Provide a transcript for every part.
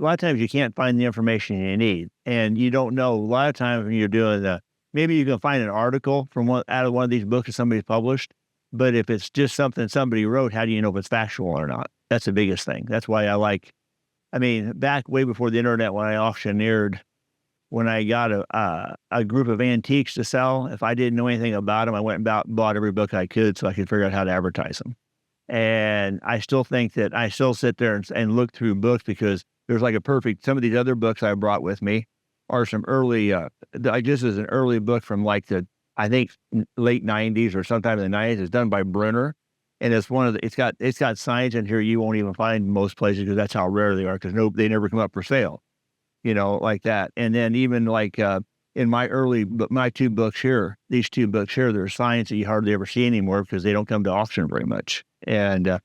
a lot of times you can't find the information you need, and you don't know. A lot of times when you're doing maybe you can find an article from out of one of these books that somebody's published, but if it's just something somebody wrote, how do you know if it's factual or not? That's the biggest thing. That's why I mean, back way before the internet, when I auctioneered, when I got a group of antiques to sell, if I didn't know anything about them, I went and bought every book I could so I could figure out how to advertise them. And I still think that I still sit there and look through books because there's like some of these other books I brought with me are some early, I guess is an early book from like I think late 90s or sometime in the 90s. It's done by Brunner. And it's it's got signs in here you won't even find in most places because that's how rare they are because they never come up for sale, like that. And then even like, in my two books here, these two books here, there's signs that you hardly ever see anymore because they don't come to auction very much. And,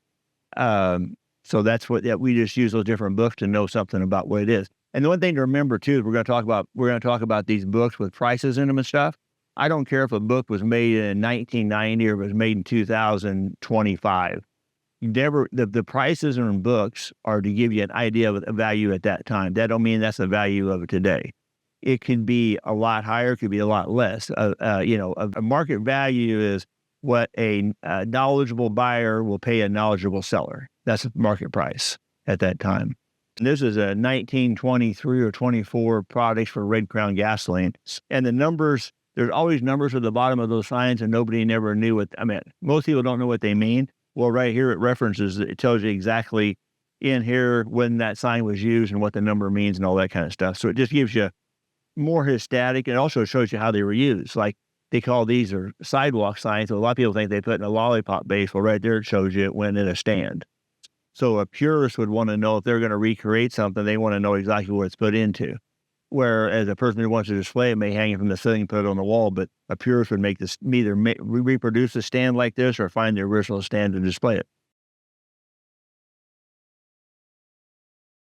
so that's we just use those different books to know something about what it is. And the one thing to remember too, is we're going to talk about these books with prices in them and stuff. I don't care if a book was made in 1990 or was made in 2025. The prices in books are to give you an idea of the value at that time. That don't mean that's the value of it today. It can be a lot higher, it could be a lot less. A market value is what a knowledgeable buyer will pay a knowledgeable seller. That's the market price at that time. And this is a 1923 or 24 products for Red Crown gasoline. And the numbers, there's always numbers at the bottom of those signs and nobody never knew what, most people don't know what they mean. Well, right here it tells you exactly in here when that sign was used and what the number means and all that kind of stuff. So it just gives you more static. It also shows you how they were used. Like they call these are sidewalk signs. So a lot of people think they put in a lollipop base. Well, right there, it shows you it went in a stand. So a purist would want to know if they're going to recreate something, they want to know exactly what it's put into. Whereas a person who wants to display it may hang it from the ceiling and put it on the wall, but a purist would make this either reproduce a stand like this or find the original stand to display it.